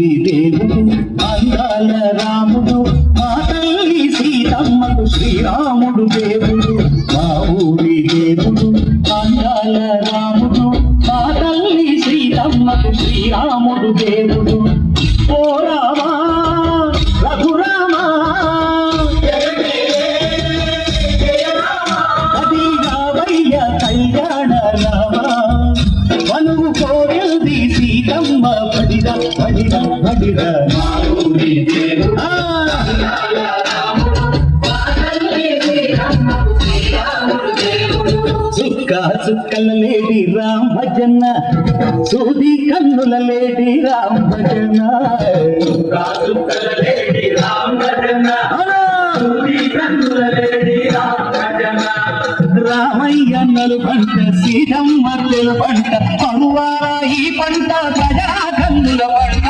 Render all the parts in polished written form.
ఊరి దేవుడు అందాల రాముడు మా తల్లి సీతమ్మకు శ్రీరాముడు దేవుడు మా ఊరి దేవుడు అందాల రాముడు మా తల్లి సీతమ్మకు శ్రీరాముడు దేవుడు ఓ రామా రఘురామా అదిగావయ్య కళ్యాణ రామా వనువు కోరింది సీతమ్మ పడిద పడిద పడిద చుక్క చుక్కల లేడి రామజన్న సూది కన్నుల లేడి రామజన్న చుక్కల లేడి రామజన్న సూది కన్నుల లేడి రామజన్న రామయ్యన్నలు పంట సీతమ్మర్లు పంట అనువారా ఈ పంట ప్రజా కన్నుల పంట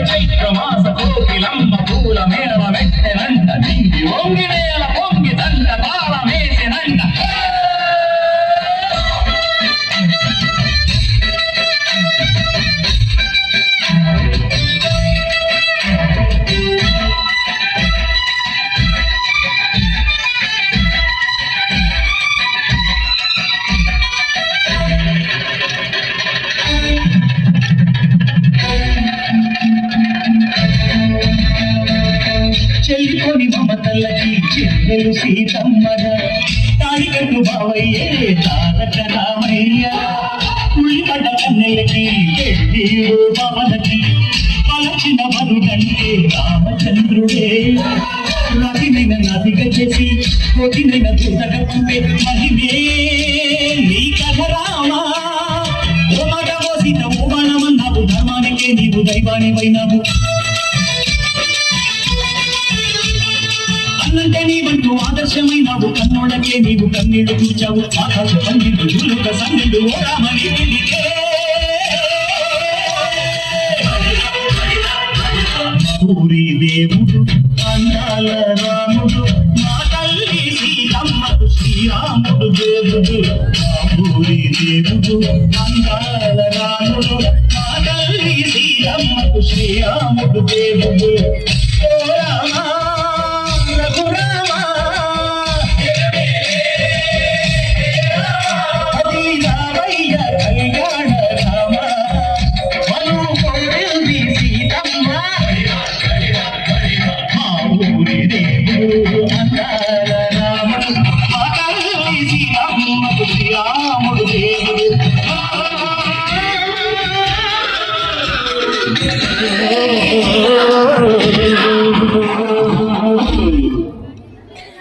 చైత్రమాస కోకిలమ్మ పూల మేడల వెట్టెనంట నింగి వంగి నేల పొంగి దండ తాళమేసినంట చెల్లికొని మమతల్లకి చెల్లెలు సీతమ్మన తాడికట్టు బావయ్యే తారక రామయ్య ఉల్లిపడ్డ కన్నెలకి పెళ్ళిడు పవనకి పలచిన వరుడంటే రామచంద్రుడే రవినైన నదిగా చేసి కొటినైన దూతగా పంపే మహిమే నీ కథ రామా ఓ మాట ఓ సీత ఓ బాణమన్నావు ధర్మానికే నీవు దైవానివైనావు అన్నంటే నీవంటూ ఆదర్శమైనావు కన్నోళ్ళకే నీవు కన్నీళ్లు కూర్చావు ఆకాశ పండితులు జులుక సంగిళ్ళు ఓ రామని పిలికే ఊరి దేవుడు అందాల రాముడు మా తల్లి సీతమ్మకు శ్రీరాముడు దేవుడు మా ఊరి దేవుడు అందాల రాముడు మా తల్లి సీతమ్మకు శ్రీరాముడు దేవుడు